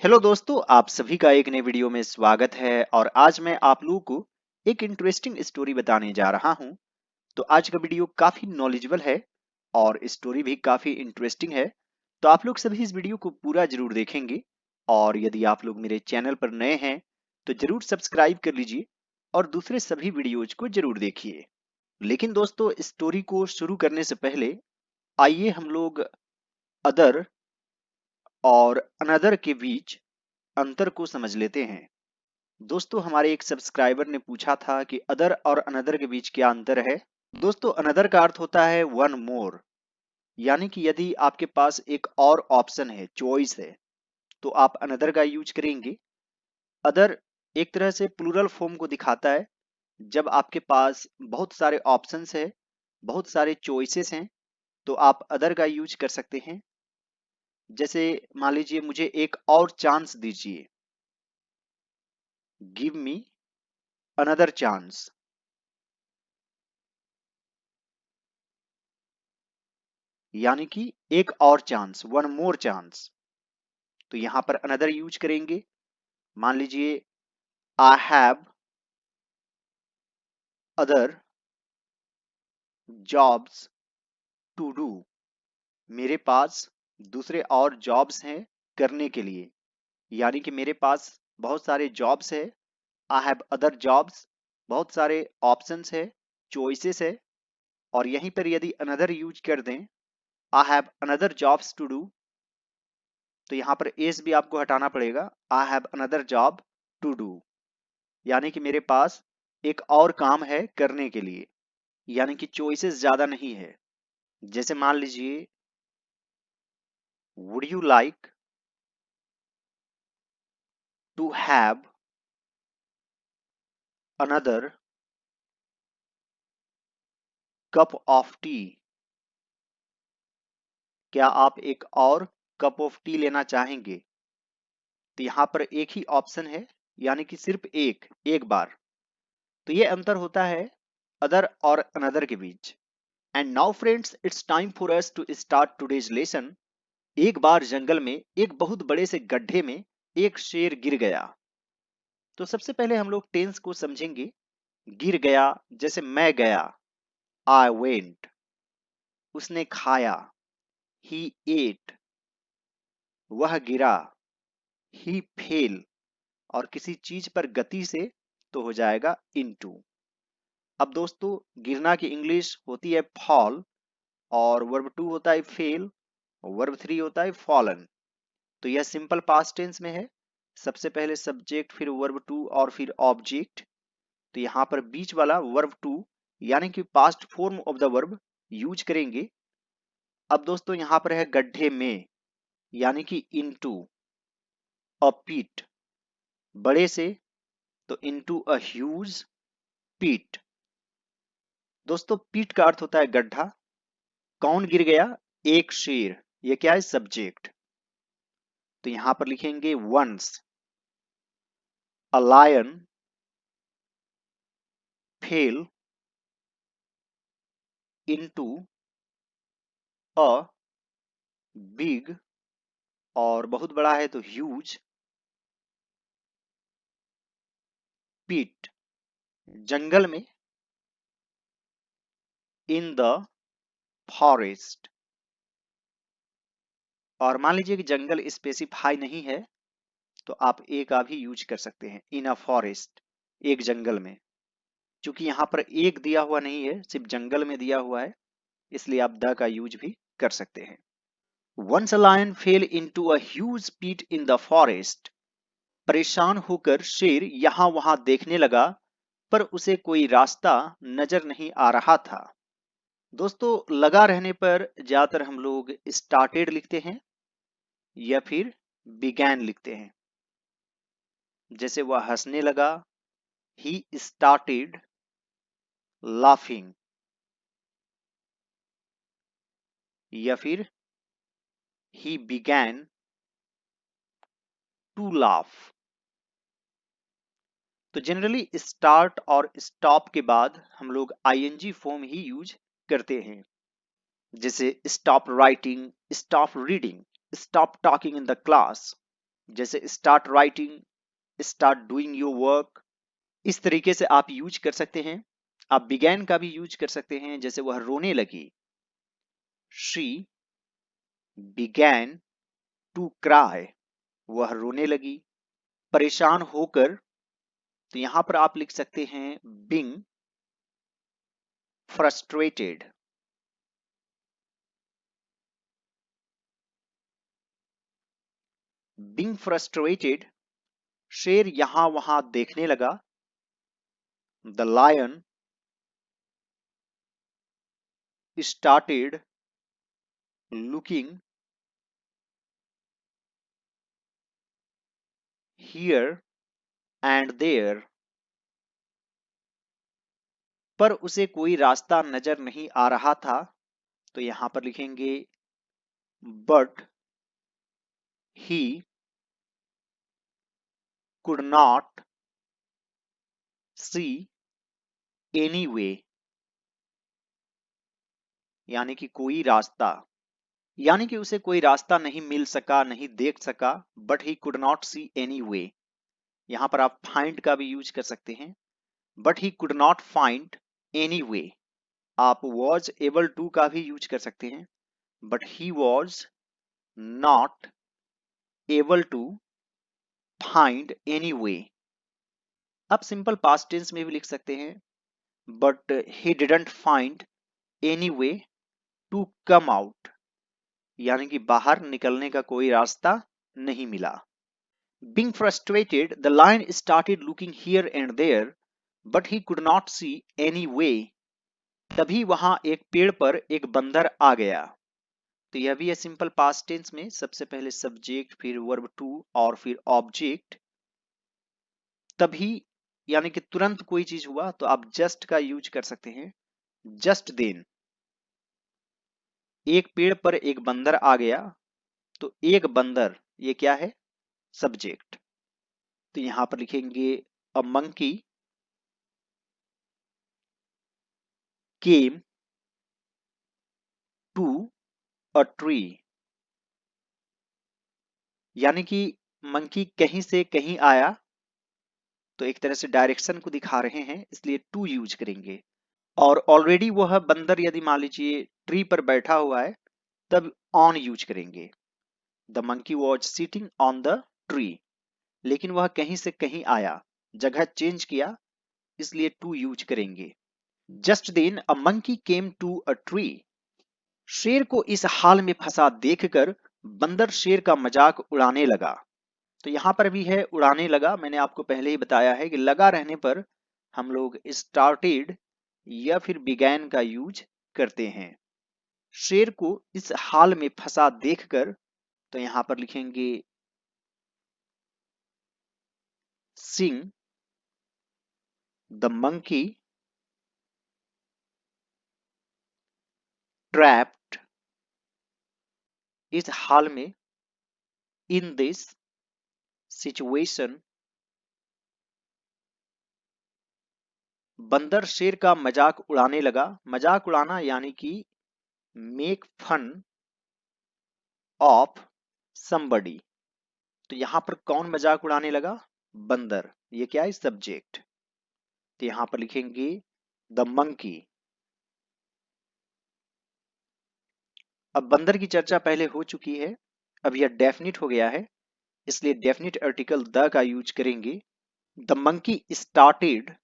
Hello दोस्तों, आप सभी का एक नए वीडियो में स्वागत है। और आज मैं आप लोगों को एक इंटरेस्टिंग स्टोरी बताने जा रहा हूं। तो आज का वीडियो काफी नॉलेजेबल है और स्टोरी भी काफी इंटरेस्टिंग है। तो आप लोग सभी इस वीडियो को पूरा जरूर देखेंगे। और यदि आप लोग मेरे चैनल पर नए हैं तो जरूर सब्सक्राइब कर लीजिए और दूसरे सभी वीडियोज को जरूर देखिए। लेकिन दोस्तों, स्टोरी को शुरू करने से पहले आइए हम लोग अदर और अनदर के बीच अंतर को समझ लेते हैं। दोस्तों, हमारे एक सब्सक्राइबर ने पूछा था कि अदर और अनदर के बीच क्या अंतर है। दोस्तों, अनदर का अर्थ होता है वन मोर, यानी कि यदि आपके पास एक और ऑप्शन है, चॉइस है, तो आप अनदर का यूज करेंगे। अदर एक तरह से प्लूरल फॉर्म को दिखाता है। जब आपके पास बहुत सारे ऑप्शंस है, बहुत सारे चॉइसेस हैं, तो आप अदर का यूज कर सकते हैं। जैसे मान लीजिए, मुझे एक और चांस दीजिए, गिव मी अनदर चांस। यानी कि एक और चांस, वन मोर चांस। तो यहां पर अनदर यूज करेंगे। मान लीजिए, I have other jobs to do. मेरे पास दूसरे और जॉब्स हैं करने के लिए। यानी कि मेरे पास बहुत सारे जॉब्स है। आई हैव अदर जॉब्स, बहुत सारे ऑप्शंस है, चॉइसेस है। और यहीं पर यदि अनदर यूज कर दें, I have another jobs to do, तो यहां पर एस भी आपको हटाना पड़ेगा। I have another job to do, यानी कि मेरे पास एक और काम है करने के लिए। यानी कि चॉइसेस ज्यादा नहीं है। जैसे मान लीजिए, would you like to have another cup of tea. क्या आप एक और कप ऑफ टी लेना चाहेंगे? तो यहां पर एक ही ऑप्शन है, यानी कि सिर्फ एक एक बार। तो ये अंतर होता है अदर और अनदर के बीच। And now friends, it's time for us to start today's lesson. एक बार जंगल में एक बहुत बड़े से गड्ढे में एक शेर गिर गया। तो सबसे पहले हम लोग टेंस को समझेंगे। गिर गया, जैसे मैं गया, आई वेंट। उसने खाया, ही एट। वह गिरा, ही फेल। और किसी चीज पर गति से तो हो जाएगा इनटू। अब दोस्तों, गिरना की इंग्लिश होती है फॉल, और वर्ब टू होता है फेल, वर्ब थ्री होता है फॉलन। तो यह सिंपल पास्ट टेंस में है। सबसे पहले सब्जेक्ट, फिर वर्ब टू और फिर ऑब्जेक्ट। तो यहां पर बीच वाला वर्ब टू, यानी कि past form of the verb use करेंगे। अब दोस्तों, यहां पर है गड्ढे में, यानी कि इनटू। अ पिट, बड़े से, तो इनटू अ ह्यूज पिट। दोस्तों, पिट का अर्थ होता है गड्ढा। कौन गिर गया? एक शेर। ये क्या है? सब्जेक्ट। तो यहां पर लिखेंगे once a lion fell into a big, और बहुत बड़ा है तो ह्यूज पिट, जंगल में, इन द फॉरेस्ट। और मान लीजिए कि जंगल स्पेसिफाई नहीं है, तो आप ए का भी यूज कर सकते हैं, इन अ फॉरेस्ट, एक जंगल में। क्योंकि यहाँ पर एक दिया हुआ नहीं है, सिर्फ जंगल में दिया हुआ है, इसलिए आप द का यूज भी कर सकते हैं। Once a lion fell into a huge pit in the forest. परेशान होकर शेर यहां वहां देखने लगा, पर उसे कोई रास्ता नजर नहीं आ रहा था। दोस्तों, लगा रहने पर ज्यादातर हम लोग स्टार्टेड लिखते हैं या फिर बिगैन लिखते हैं। जैसे वह हंसने लगा, ही स्टार्टेड लाफिंग। या फिर ही बिगैन टू लाफ। तो जनरली स्टार्ट और स्टॉप के बाद हम लोग आईएनजी फॉर्म ही यूज करते हैं। जैसे stop writing, stop reading, stop talking in the class. जैसे start writing, start doing your work, इस तरीके से आप यूज कर सकते हैं। आप बिगैन का भी यूज कर सकते हैं, जैसे वह रोने लगी, शी बिगैन टू क्राई, वह रोने लगी। परेशान होकर, तो यहां पर आप लिख सकते हैं बीइंग फ्रस्ट्रेटेड। बीइंग फ्रस्ट्रेटेड, शेर यहां वहां देखने लगा। The lion started looking here and there, पर उसे कोई रास्ता नजर नहीं आ रहा था। तो यहां पर लिखेंगे but he could not see any way, यानी कि कोई रास्ता, यानी कि उसे कोई रास्ता नहीं मिल सका, नहीं देख सका। But he could not see any way, यहां पर आप फाइंड का भी यूज कर सकते हैं। But he could not find any way, आप वॉज एबल टू का भी यूज कर सकते हैं। But he was not able to find any way. आप सिंपल पास्ट टेंस में भी लिख सकते हैं, but he didn't find any way to come out, यानी कि बाहर निकलने का कोई रास्ता नहीं मिला। Being frustrated, the lion started looking here and there, but he could not see any way. तभी वहां एक पेड़ पर एक बंदर आ गया। तो यह भी है सिंपल पास्ट टेंस में, सबसे पहले सब्जेक्ट, फिर वर्ब टू और फिर ऑब्जेक्ट। तभी यानी कि तुरंत कोई चीज हुआ, तो आप जस्ट का यूज कर सकते हैं। जस्ट देन, एक पेड़ पर एक बंदर आ गया, तो एक बंदर ये क्या है, सब्जेक्ट। तो यहां पर लिखेंगे a monkey came to a tree, यानी कि मंकी कहीं से कहीं आया, तो एक तरह से डायरेक्शन को दिखा रहे हैं, इसलिए टू यूज करेंगे। और ऑलरेडी वह बंदर यदि मान लीजिए ट्री पर बैठा हुआ है, तब ऑन यूज करेंगे। The monkey was sitting on the tree, लेकिन वह कहीं से कहीं आया, जगह चेंज किया, इसलिए टू यूज करेंगे। Just then a monkey came to a tree, शेर को इस हाल में फंसा देखकर बंदर शेर का मजाक उड़ाने लगा। तो यहां पर भी है उड़ाने लगा, मैंने आपको पहले ही बताया है कि लगा रहने पर हम लोग स्टार्टेड या फिर बिगैन का यूज करते हैं। शेर को इस हाल में फंसा देखकर, तो यहां पर लिखेंगे सिंग द मंकी ट्रैप्ड, इस हाल में, इन दिस सिचुएशन, बंदर शेर का मजाक उड़ाने लगा। मजाक उड़ाना यानी कि मेक फन ऑफ somebody। तो यहां पर कौन मजाक उड़ाने लगा, बंदर, ये क्या है, सब्जेक्ट। तो यहां पर लिखेंगे द मंकी। अब बंदर की चर्चा पहले हो चुकी है, अब यह डेफिनिट हो गया है, इसलिए डेफिनिट आर्टिकल द का यूज करेंगे। The monkey started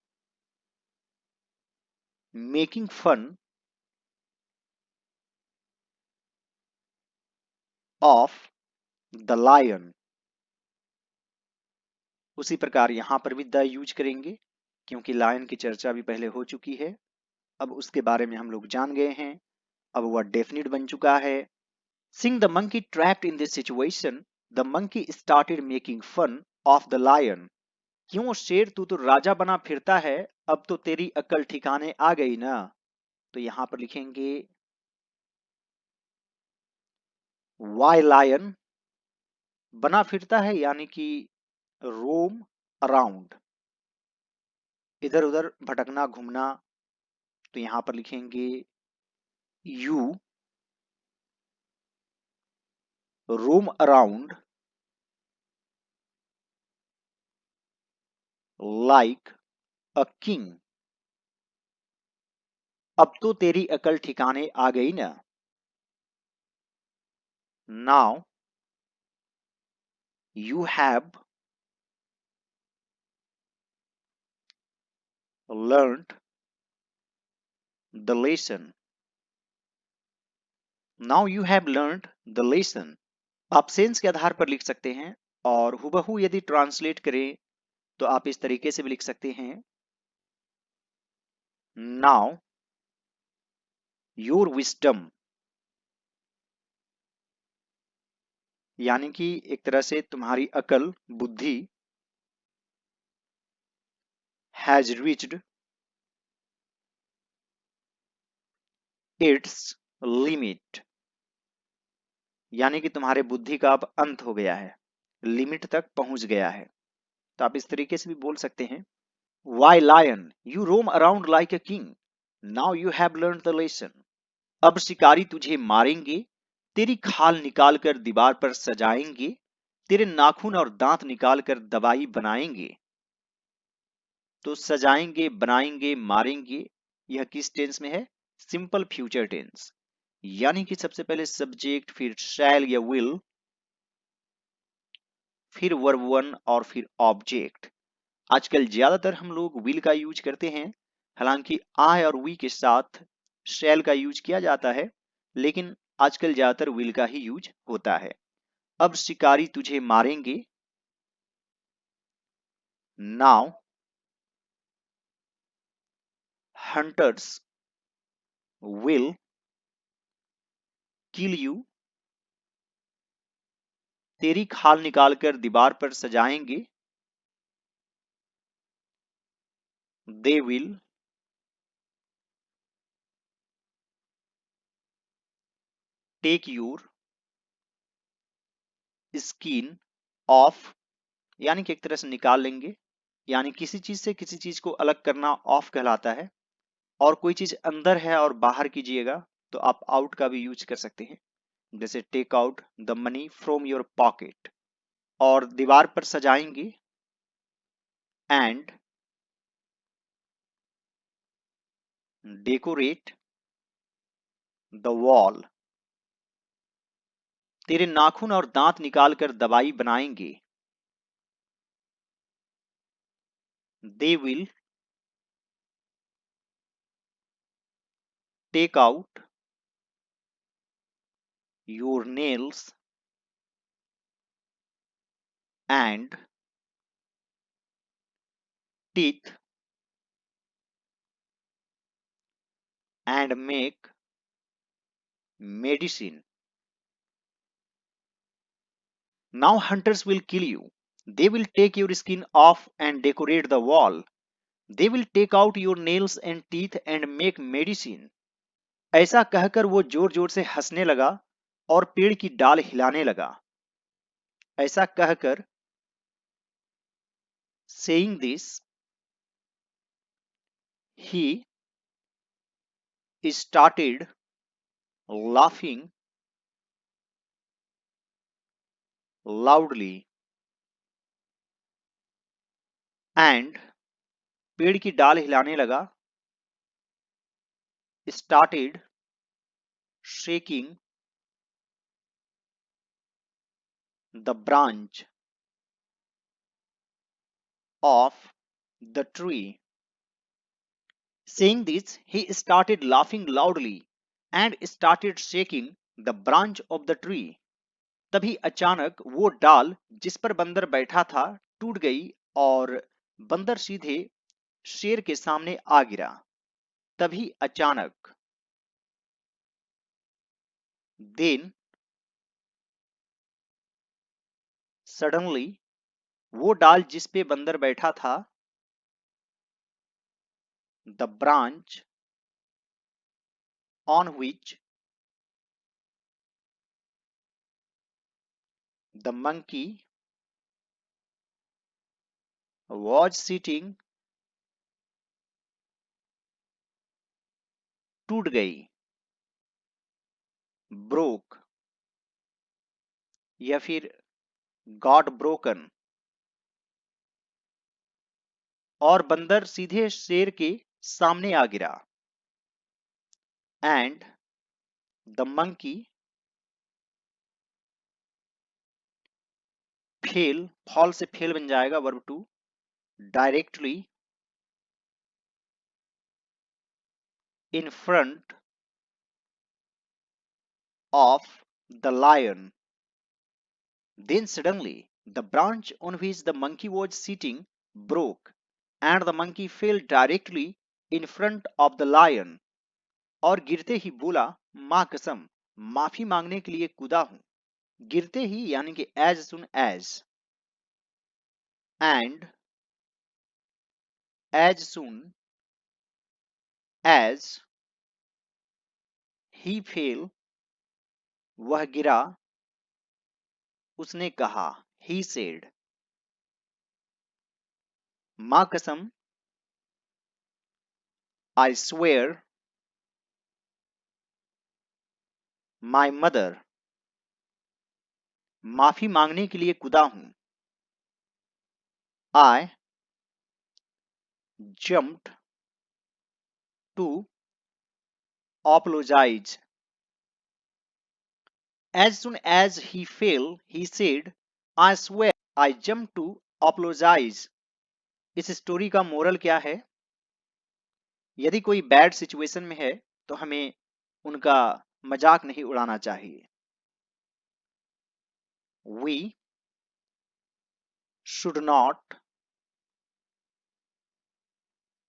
making fun of the lion, उसी प्रकार यहां पर भी द यूज करेंगे, क्योंकि लायन की चर्चा भी पहले हो चुकी है। अब उसके बारे में हम लोग जान गए हैं, अब वह डेफिनिट बन चुका है। Seeing the monkey trapped in this situation, the monkey started making fun of the lion. क्यों शेर, तू तो राजा बना फिरता है, अब तो तेरी अक्ल ठिकाने आ गई ना। तो यहां पर लिखेंगे why lion, बना फिरता है यानी कि रोम अराउंड, इधर उधर भटकना घूमना। तो यहां पर लिखेंगे you roam around like a king. अब तो तेरी अकल ठिकाने आ गई ना. Now you have learned the lesson. Now you have learned the lesson. आप सेंस के आधार पर लिख सकते हैं और हुबहू यदि ट्रांसलेट करें तो आप इस तरीके से भी लिख सकते हैं. Now your wisdom, यानी कि एक तरह से तुम्हारी अकल, बुद्धि, has reached its limit, यानी कि तुम्हारे बुद्धि का अब अंत हो गया है, लिमिट तक पहुंच गया है. तो आप इस तरीके से भी बोल सकते हैं. Why lion, you roam around like a king. Now you have learned the lesson. अब शिकारी तुझे मारेंगे, तेरी खाल निकाल कर दीवार पर सजाएंगे, तेरे नाखून और दांत निकाल कर दवाई बनाएंगे. तो सजाएंगे, बनाएंगे, मारेंगे, यह किस टेंस में है? Simple future tense. यानी कि सबसे पहले सब्जेक्ट, फिर शैल या विल, फिर वर्ब वन और फिर ऑब्जेक्ट. आजकल ज्यादातर हम लोग विल का यूज करते हैं, हालांकि आई और वी के साथ शैल का यूज किया जाता है, लेकिन आजकल ज्यादातर विल का ही यूज होता है. अब शिकारी तुझे मारेंगे. Now hunters will kill you. तेरी खाल निकालकर दीवार पर सजाएंगे. They will take your skin off, यानी कि एक तरह से निकाल लेंगे, यानी किसी चीज से किसी चीज को अलग करना ऑफ कहलाता है. और कोई चीज अंदर है और बाहर कीजिएगा तो आप आउट का भी यूज कर सकते हैं, जैसे take out the money from your pocket. और दीवार पर सजाएंगे. And decorate the wall. तेरे नाखून और दांत निकालकर दवाई बनाएंगे. They will take out your nails and teeth and make medicine. Now hunters will kill you. They will take your skin off and decorate the wall. They will take out your nails and teeth and make medicine. ऐसा कहकर वो जोर जोर से हंसने लगा और पेड़ की डाल हिलाने लगा. ऐसा कहकर, saying this, he started laughing loudly. And पेड़ की डाल हिलाने लगा, started shaking the branch of the tree. Saying this, he started laughing loudly and started shaking the branch of the tree. तभी अचानक वो डाल जिस पर बंदर बैठा था टूट गई और बंदर सीधे शेर के सामने आ गिरा. तभी अचानक, then suddenly, वो डाल जिस पे बंदर बैठा था, the branch on which the monkey was sitting, टूट गई. broke या फिर got broken. और बंदर सीधे शेर के सामने आ गिरा। And the monkey fell, fall से फेल बन जाएगा verb two, directly in front of the lion. Then suddenly the branch on which the monkey was sitting broke and the monkey fell directly in front of the lion. और गिरते ही बोला, मां कसम माफी मांगने के लिए कूदा हूं। गिरते ही यानी कि as soon as, and as soon as he fell, वह गिरा, उसने कहा, he said, मां कसम, I swear, my mother, माफी मांगने के लिए कूदा हूं। I jumped to apologize. As soon as he fell, he said, I swear I jumped to apologize. इस स्टोरी का मोरल क्या है? यदि कोई बैड सिचुएशन में है तो हमें उनका मजाक नहीं उड़ाना चाहिए। We should not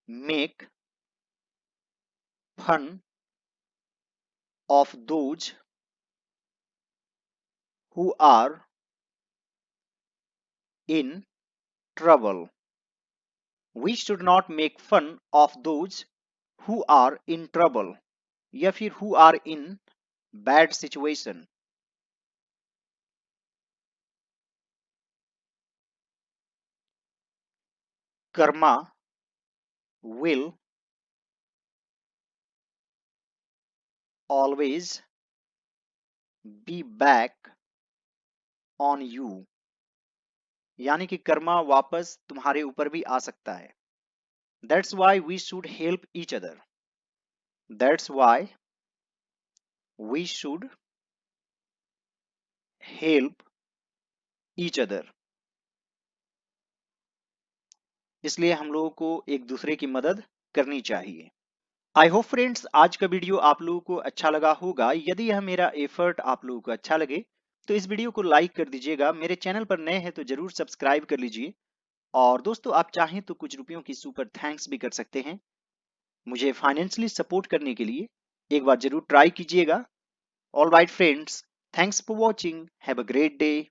make fun of those who are in trouble. We should not make fun of those who are in trouble या फिर who are in bad situation. Karma will always be back on you. यानी कि कर्मा वापस तुम्हारे ऊपर भी आ सकता है। That's why we should help each other. That's why we should help each other. इसलिए हम लोगों को एक दूसरे की मदद करनी चाहिए। आई होप फ्रेंड्स आज का वीडियो आप लोगों को अच्छा लगा होगा। यदि यह मेरा एफर्ट आप लोगों को अच्छा लगे तो इस वीडियो को लाइक कर दीजिएगा। मेरे चैनल पर नए हैं तो जरूर सब्सक्राइब कर लीजिए। और दोस्तों आप चाहें तो कुछ रुपयों की सुपर थैंक्स भी कर सकते हैं। मुझे फाइनेंशियली सपोर्ट करने के लिए एक बार जरूर ट्राई कीजिएगा। All right friends, thanks for watching, have a great day.